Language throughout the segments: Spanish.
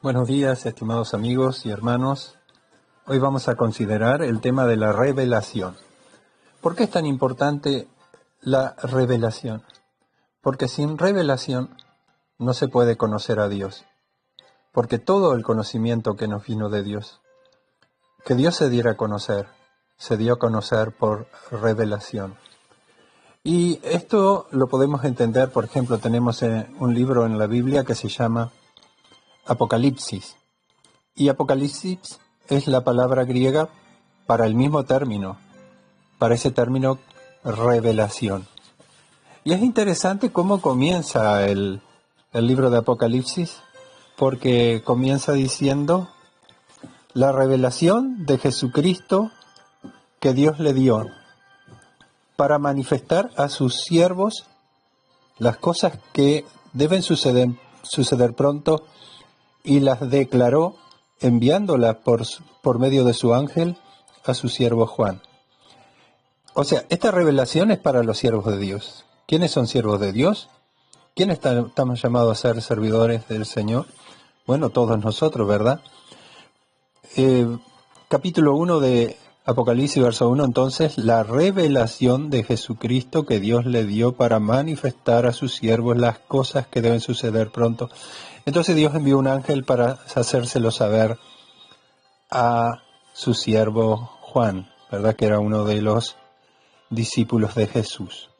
Buenos días, estimados amigos y hermanos. Hoy vamos a considerar el tema de la revelación. ¿Por qué es tan importante la revelación? Porque sin revelación no se puede conocer a Dios. Porque todo el conocimiento que nos vino de Dios, que Dios se diera a conocer, se dio a conocer por revelación. Y esto lo podemos entender, por ejemplo, tenemos un libro en la Biblia que se llama Apocalipsis. Y Apocalipsis es la palabra griega para el mismo término, para ese término revelación. Y es interesante cómo comienza el libro de Apocalipsis, porque comienza diciendo la revelación de Jesucristo que Dios le dio para manifestar a sus siervos las cosas que deben suceder pronto, y las declaró enviándolas por medio de su ángel a su siervo Juan. O sea, esta revelación es para los siervos de Dios. ¿Quiénes son siervos de Dios? ¿Quiénes estamos llamados a ser servidores del Señor? Bueno, todos nosotros, ¿verdad? Capítulo 1 de Apocalipsis, verso 1, entonces, la revelación de Jesucristo que Dios le dio para manifestar a sus siervos las cosas que deben suceder pronto. Entonces Dios envió un ángel para hacérselo saber a su siervo Juan, ¿verdad? Que era uno de los discípulos de Jesús.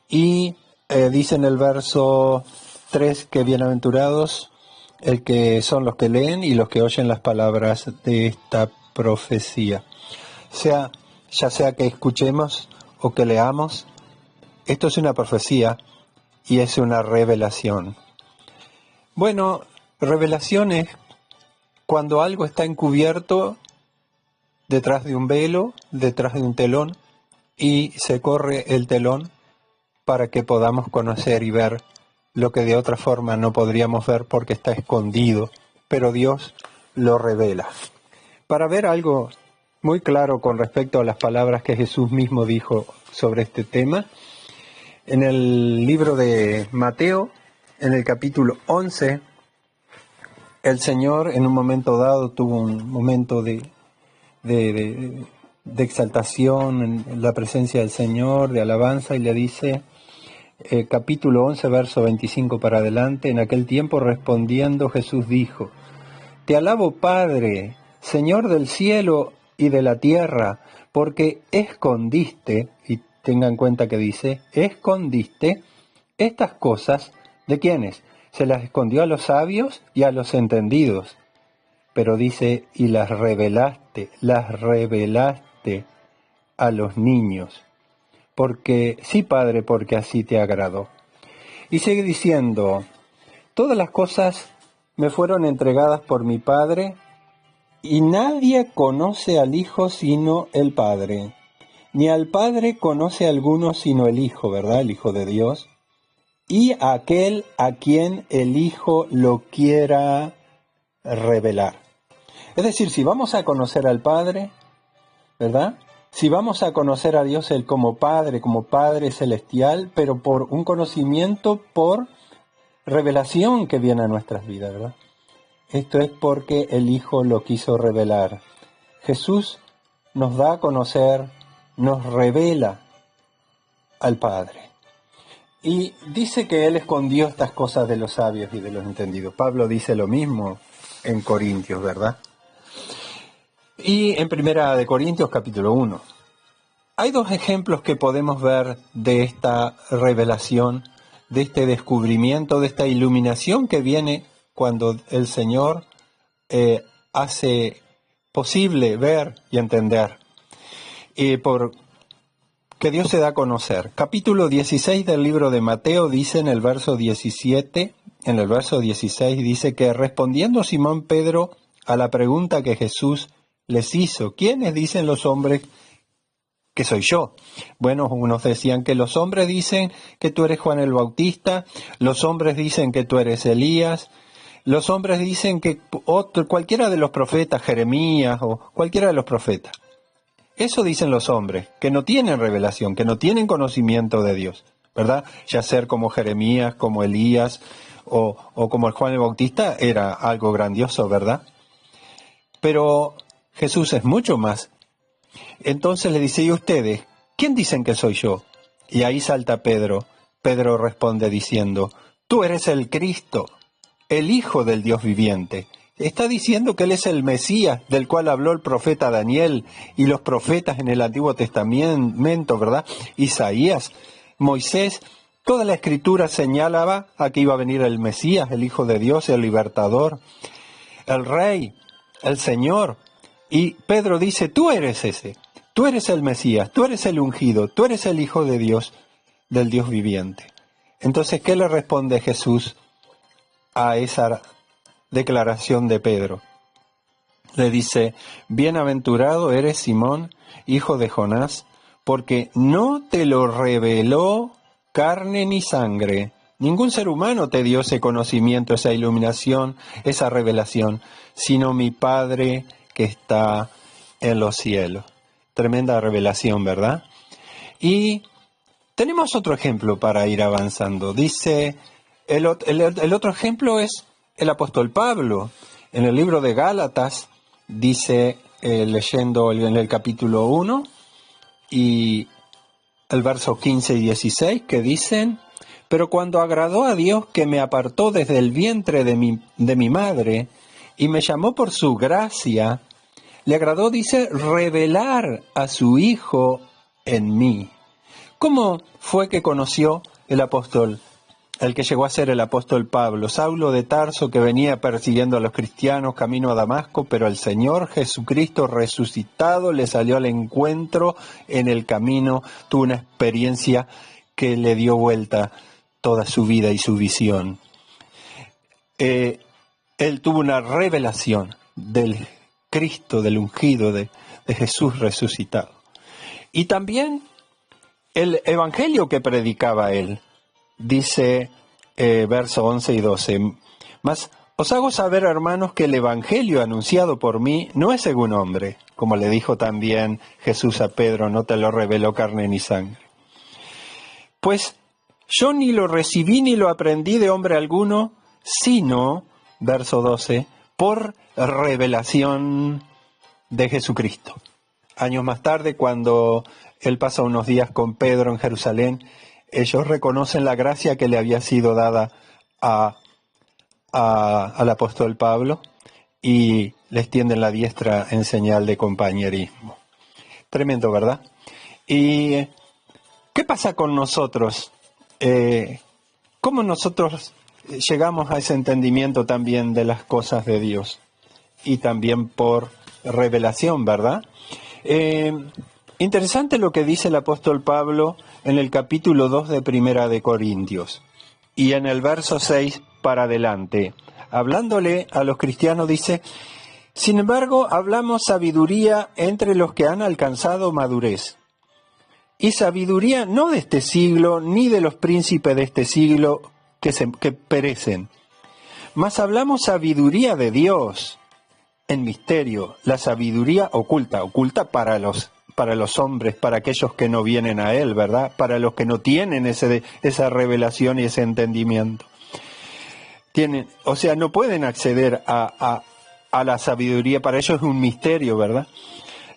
Y dice en el verso 3 que bienaventurados el que son los que leen y los que oyen las palabras de esta profecía. Ya sea que escuchemos o que leamos, esto es una profecía y es una revelación. Bueno, revelación es cuando algo está encubierto detrás de un velo, detrás de un telón, y se corre el telón para que podamos conocer y ver lo que de otra forma no podríamos ver porque está escondido, pero Dios lo revela. Para ver algo muy claro con respecto a las palabras que Jesús mismo dijo sobre este tema, en el libro de Mateo, en el capítulo 11, el Señor en un momento dado tuvo un momento de exaltación en la presencia del Señor, de alabanza, y le dice, capítulo 11, verso 25 para adelante, en aquel tiempo respondiendo Jesús dijo, Te alabo, Padre, Señor del cielo y de la tierra, porque escondiste, y tenga en cuenta que dice, escondiste estas cosas, ¿de quiénes? Se las escondió a los sabios y a los entendidos. Pero dice, y las revelaste a los niños. Porque, sí, Padre, porque así te agradó. Y sigue diciendo, todas las cosas me fueron entregadas por mi Padre, y nadie conoce al Hijo sino el Padre, ni al Padre conoce a alguno sino el Hijo, ¿verdad? El Hijo de Dios, y aquel a quien el Hijo lo quiera revelar. Es decir, si vamos a conocer al Padre, ¿verdad? Si vamos a conocer a Dios Él como Padre celestial, pero por un conocimiento, por revelación que viene a nuestras vidas, ¿verdad? Esto es porque el Hijo lo quiso revelar. Jesús nos da a conocer, nos revela al Padre. Y dice que Él escondió estas cosas de los sabios y de los entendidos. Pablo dice lo mismo en Corintios, ¿verdad? Y en Primera de Corintios, capítulo 1. Hay dos ejemplos que podemos ver de esta revelación, de este descubrimiento, de esta iluminación que viene cuando el Señor hace posible ver y entender, por que Dios se da a conocer. Capítulo 16 del libro de Mateo dice en el verso 17, en el verso 16 dice que respondiendo Simón Pedro a la pregunta que Jesús les hizo, ¿quiénes dicen los hombres que soy yo? Bueno, unos decían que los hombres dicen que tú eres Juan el Bautista, los hombres dicen que tú eres Elías, los hombres dicen que cualquiera de los profetas, Jeremías o cualquiera de los profetas. Eso dicen los hombres, que no tienen revelación, que no tienen conocimiento de Dios, ¿verdad? Ya ser como Jeremías, como Elías o como el Juan el Bautista, era algo grandioso, ¿verdad? Pero Jesús es mucho más. Entonces le dice, ¿y ustedes? ¿Quién dicen que soy yo? Y ahí salta Pedro. Pedro responde diciendo, tú eres el Cristo, el Hijo del Dios viviente. Está diciendo que Él es el Mesías, del cual habló el profeta Daniel y los profetas en el Antiguo Testamento, ¿verdad? Isaías, Moisés, toda la Escritura señalaba a que iba a venir el Mesías, el Hijo de Dios, el Libertador, el Rey, el Señor. Y Pedro dice, tú eres ese, tú eres el Mesías, tú eres el ungido, tú eres el Hijo de Dios, del Dios viviente. Entonces, ¿qué le responde Jesús a esa declaración de Pedro? Le dice, bienaventurado eres Simón, hijo de Jonás, porque no te lo reveló carne ni sangre. Ningún ser humano te dio ese conocimiento, esa iluminación, esa revelación, sino mi Padre que está en los cielos. Tremenda revelación, ¿verdad? Y tenemos otro ejemplo para ir avanzando. Dice, el otro ejemplo es el apóstol Pablo. En el libro de Gálatas dice, leyendo en el capítulo 1 y el verso 15 y 16, que dicen, pero cuando agradó a Dios que me apartó desde el vientre de mi madre y me llamó por su gracia, le agradó, dice, revelar a su Hijo en mí. ¿Cómo fue que conoció el apóstol, el que llegó a ser el apóstol Pablo? Saulo de Tarso, que venía persiguiendo a los cristianos camino a Damasco, pero el Señor Jesucristo resucitado le salió al encuentro en el camino, tuvo una experiencia que le dio vuelta toda su vida y su visión. Él tuvo una revelación del Cristo, del ungido, de Jesús resucitado. Y también el evangelio que predicaba él, dice verso 11 y 12, mas os hago saber, hermanos, que el evangelio anunciado por mí no es según hombre, como le dijo también Jesús a Pedro, no te lo reveló carne ni sangre. Pues yo ni lo recibí ni lo aprendí de hombre alguno, sino, verso 12, por revelación de Jesucristo. Años más tarde, cuando él pasa unos días con Pedro en Jerusalén, ellos reconocen la gracia que le había sido dada al apóstol Pablo y le extienden la diestra en señal de compañerismo. Tremendo, ¿verdad? ¿Y qué pasa con nosotros? ¿Cómo nosotros llegamos a ese entendimiento también de las cosas de Dios? Y también por revelación, ¿verdad? Interesante lo que dice el apóstol Pablo en el capítulo 2 de Primera de Corintios y en el verso 6 para adelante. Hablándole a los cristianos dice, sin embargo, hablamos sabiduría entre los que han alcanzado madurez. Y sabiduría no de este siglo, ni de los príncipes de este siglo que perecen. Mas hablamos sabiduría de Dios en misterio, la sabiduría oculta para los hombres, para aquellos que no vienen a Él, ¿verdad? Para los que no tienen esa revelación y ese entendimiento. No pueden acceder a la sabiduría, para ellos es un misterio, ¿verdad?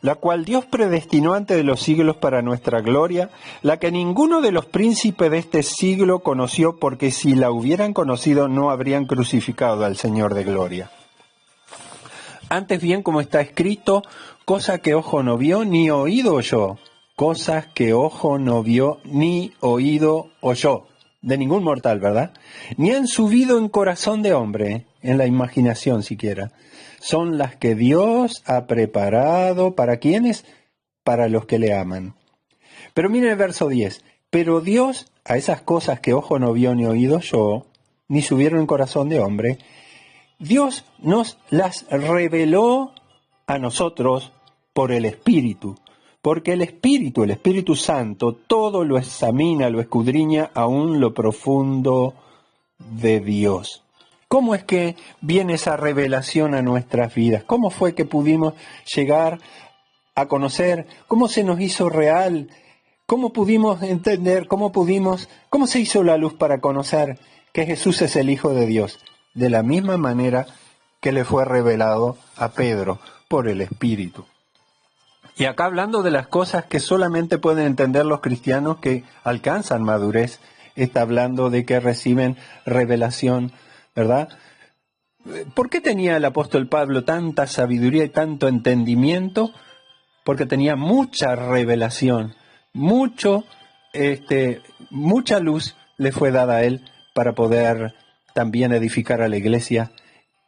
La cual Dios predestinó antes de los siglos para nuestra gloria, la que ninguno de los príncipes de este siglo conoció, porque si la hubieran conocido no habrían crucificado al Señor de gloria. Antes bien, como está escrito, cosa que ojo no vio ni oído oyó, cosas que ojo no vio ni oído oyó, de ningún mortal, ¿verdad? Ni han subido en corazón de hombre, en la imaginación siquiera. Son las que Dios ha preparado, ¿para quiénes? Para los que le aman. Pero miren el verso 10. Pero Dios, a esas cosas que ojo no vio ni oído oyó, ni subieron en corazón de hombre, Dios nos las reveló a nosotros por el Espíritu, porque el Espíritu Santo, todo lo examina, lo escudriña aún lo profundo de Dios. ¿Cómo es que viene esa revelación a nuestras vidas? ¿Cómo fue que pudimos llegar a conocer? ¿Cómo se nos hizo real? ¿Cómo pudimos entender? ¿Cómo se hizo la luz para conocer que Jesús es el Hijo de Dios, de la misma manera que le fue revelado a Pedro por el Espíritu. Y acá hablando de las cosas que solamente pueden entender los cristianos que alcanzan madurez, está hablando de que reciben revelación, ¿verdad? ¿Por qué tenía el apóstol Pablo tanta sabiduría y tanto entendimiento? Porque tenía mucha revelación, mucha luz le fue dada a él para poder también edificar a la iglesia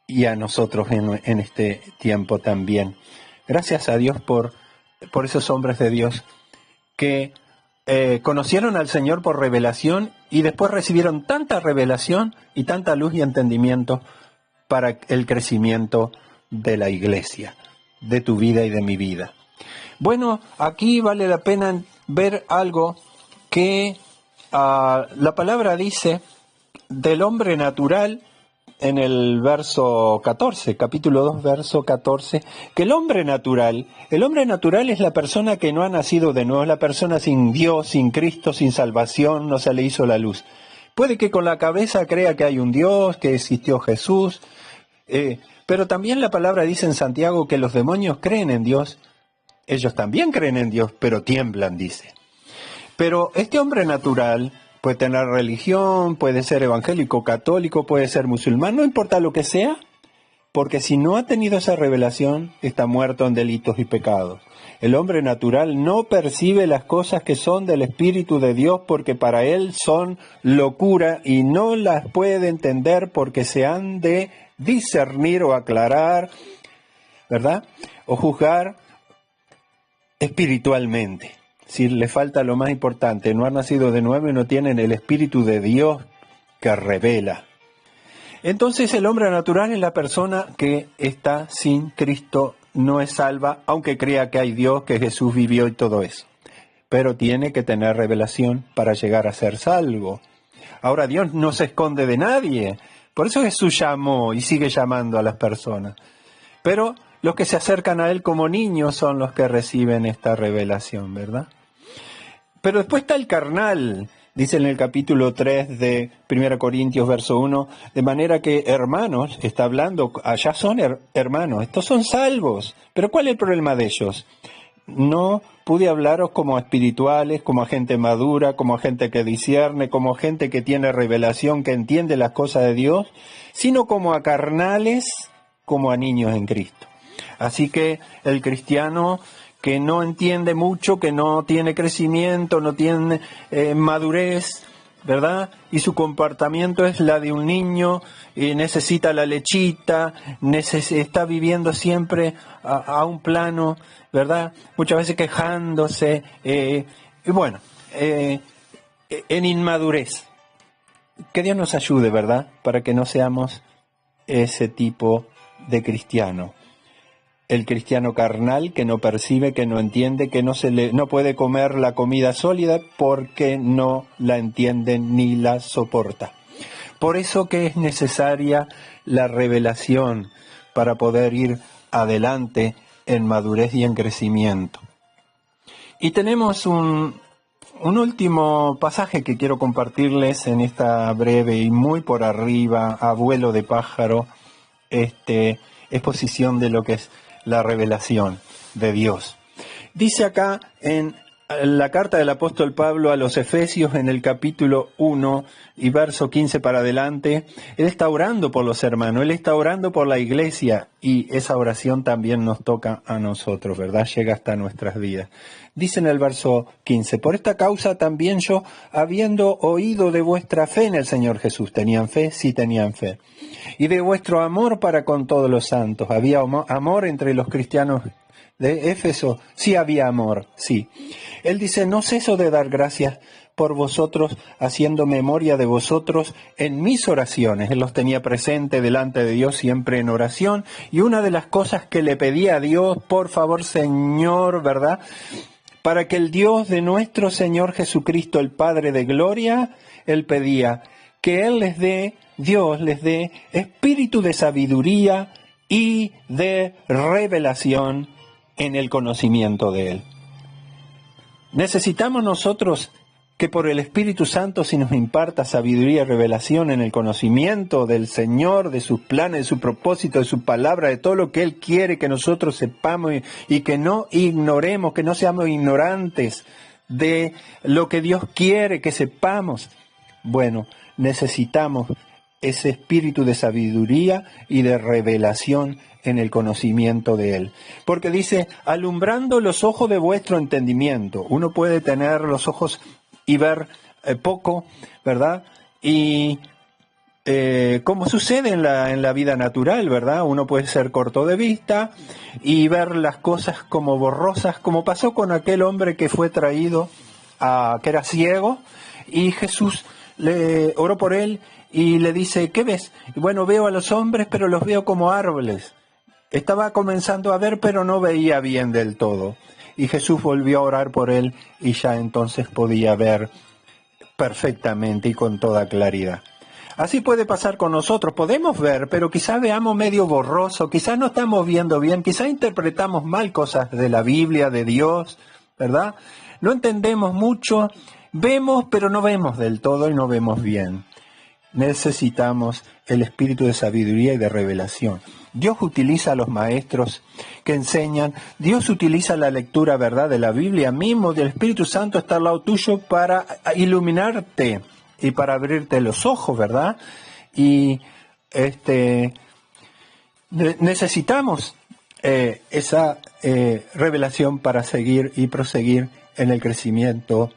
y a nosotros en este tiempo también. Gracias a Dios por esos hombres de Dios que conocieron al Señor por revelación y después recibieron tanta revelación y tanta luz y entendimiento para el crecimiento de la iglesia, de tu vida y de mi vida. Bueno, aquí vale la pena ver algo que la palabra dice del hombre natural en el verso 14, capítulo 2, verso 14, que el hombre natural es la persona que no ha nacido de nuevo, es la persona sin Dios, sin Cristo, sin salvación, no se le hizo la luz. Puede que con la cabeza crea que hay un Dios, que existió Jesús, pero también la palabra dice en Santiago que los demonios creen en Dios. Ellos también creen en Dios, pero tiemblan, dice. Pero este hombre natural puede tener religión, puede ser evangélico, católico, puede ser musulmán, no importa lo que sea, porque si no ha tenido esa revelación, está muerto en delitos y pecados. El hombre natural no percibe las cosas que son del Espíritu de Dios porque para él son locura y no las puede entender porque se han de discernir o aclarar, ¿verdad? O juzgar espiritualmente. Si le falta lo más importante, no han nacido de nuevo y no tienen el Espíritu de Dios que revela. Entonces el hombre natural es la persona que está sin Cristo, no es salva, aunque crea que hay Dios, que Jesús vivió y todo eso. Pero tiene que tener revelación para llegar a ser salvo. Ahora Dios no se esconde de nadie, por eso Jesús llamó y sigue llamando a las personas. Pero los que se acercan a Él como niños son los que reciben esta revelación, ¿verdad? Pero después está el carnal, dice en el capítulo 3 de 1 Corintios, verso 1, de manera que hermanos, está hablando, allá son hermanos, estos son salvos, pero ¿cuál es el problema de ellos? No pude hablaros como a espirituales, como a gente madura, como a gente que discierne, como a gente que tiene revelación, que entiende las cosas de Dios, sino como a carnales, como a niños en Cristo. Así que el cristiano que no entiende mucho, que no tiene crecimiento, no tiene madurez, ¿verdad? Y su comportamiento es la de un niño, y necesita la lechita, está viviendo siempre a un plano, ¿verdad? Muchas veces quejándose, y bueno, en inmadurez. Que Dios nos ayude, ¿verdad? Para que no seamos ese tipo de cristiano. El cristiano carnal que no percibe, que no entiende, que no puede comer la comida sólida porque no la entiende ni la soporta. Por eso que es necesaria la revelación para poder ir adelante en madurez y en crecimiento. Y tenemos un último pasaje que quiero compartirles en esta breve y muy por arriba, a vuelo de pájaro, exposición de lo que es la revelación de Dios. Dice acá en la carta del apóstol Pablo a los Efesios en el capítulo 1 y verso 15 para adelante, él está orando por los hermanos, él está orando por la iglesia y esa oración también nos toca a nosotros, ¿verdad? Llega hasta nuestras vidas. Dice en el verso 15, por esta causa también yo, habiendo oído de vuestra fe en el Señor Jesús, ¿tenían fe? Sí tenían fe. Y de vuestro amor para con todos los santos. ¿Había amor entre los cristianos de Éfeso? Sí había amor, sí. Él dice, no ceso de dar gracias por vosotros, haciendo memoria de vosotros en mis oraciones. Él los tenía presente delante de Dios siempre en oración. Y una de las cosas que le pedía a Dios, por favor, Señor, ¿verdad?, para que el Dios de nuestro Señor Jesucristo, el Padre de gloria, él pedía que Dios les dé espíritu de sabiduría y de revelación en el conocimiento de Él. Necesitamos nosotros que por el Espíritu Santo se nos imparta sabiduría y revelación en el conocimiento del Señor, de sus planes, de su propósito, de su palabra, de todo lo que Él quiere que nosotros sepamos y que no ignoremos, que no seamos ignorantes de lo que Dios quiere que sepamos. Bueno, necesitamos ese espíritu de sabiduría y de revelación en el conocimiento de Él. Porque dice, alumbrando los ojos de vuestro entendimiento. Uno puede tener los ojos y ver poco, ¿verdad? Y como sucede en la vida natural, ¿verdad? Uno puede ser corto de vista y ver las cosas como borrosas, como pasó con aquel hombre que fue traído, que era ciego, y Jesús le oró por él y le dice, ¿qué ves? Y bueno, veo a los hombres, pero los veo como árboles. Estaba comenzando a ver, pero no veía bien del todo. Y Jesús volvió a orar por él y ya entonces podía ver perfectamente y con toda claridad. Así puede pasar con nosotros. Podemos ver, pero quizás veamos medio borroso, quizás no estamos viendo bien, quizás interpretamos mal cosas de la Biblia, de Dios, ¿verdad? No entendemos mucho, vemos, pero no vemos del todo y no vemos bien. Necesitamos el espíritu de sabiduría y de revelación. Dios utiliza a los maestros que enseñan, Dios utiliza la lectura, ¿verdad?, de la Biblia mismo, del Espíritu Santo está al lado tuyo para iluminarte y para abrirte los ojos, ¿verdad? Y necesitamos esa revelación para seguir y proseguir en el crecimiento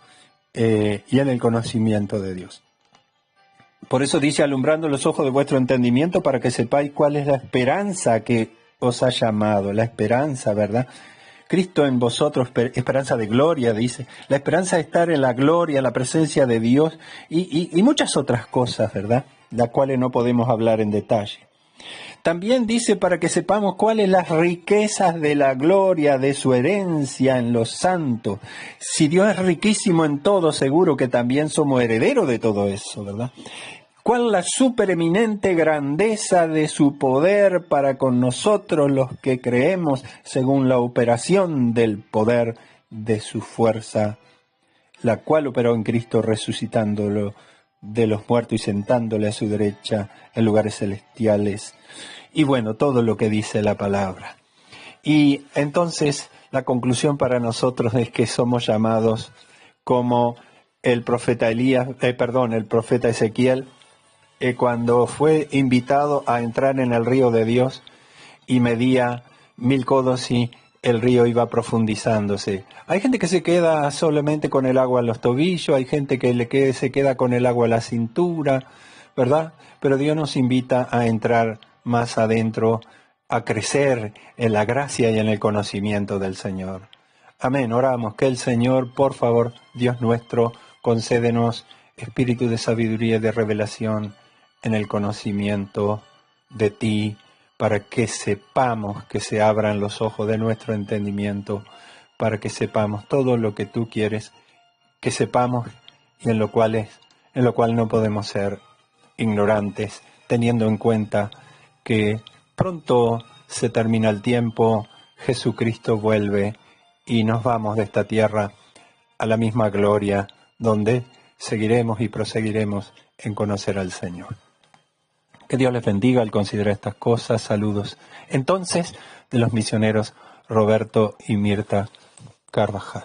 y en el conocimiento de Dios. Por eso dice, alumbrando los ojos de vuestro entendimiento para que sepáis cuál es la esperanza que os ha llamado. La esperanza, ¿verdad? Cristo en vosotros, esperanza de gloria, dice. La esperanza de estar en la gloria, en la presencia de Dios y muchas otras cosas, ¿verdad? Las cuales no podemos hablar en detalle. También dice para que sepamos cuáles las riquezas de la gloria de su herencia en los santos. Si Dios es riquísimo en todo, seguro que también somos herederos de todo eso, ¿verdad? ¿Cuál la supereminente grandeza de su poder para con nosotros los que creemos según la operación del poder de su fuerza, la cual operó en Cristo resucitándolo de los muertos y sentándole a su derecha en lugares celestiales? Y bueno, todo lo que dice la palabra. Y entonces la conclusión para nosotros es que somos llamados como el profeta el profeta Ezequiel, cuando fue invitado a entrar en el río de Dios y medía 1000 codos y el río iba profundizándose. Hay gente que se queda solamente con el agua a los tobillos, hay gente que se queda con el agua a la cintura, ¿verdad? Pero Dios nos invita a entrar más adentro, a crecer en la gracia y en el conocimiento del Señor. Amén. Oramos que el Señor, por favor, Dios nuestro, concédenos espíritu de sabiduría y de revelación en el conocimiento de ti, para que sepamos, que se abran los ojos de nuestro entendimiento, para que sepamos todo lo que tú quieres que sepamos y en lo cual no podemos ser ignorantes, teniendo en cuenta que pronto se termina el tiempo, Jesucristo vuelve y nos vamos de esta tierra a la misma gloria, donde seguiremos y proseguiremos en conocer al Señor. Que Dios les bendiga al considerar estas cosas. Saludos entonces de los misioneros Roberto y Mirta Carvajal.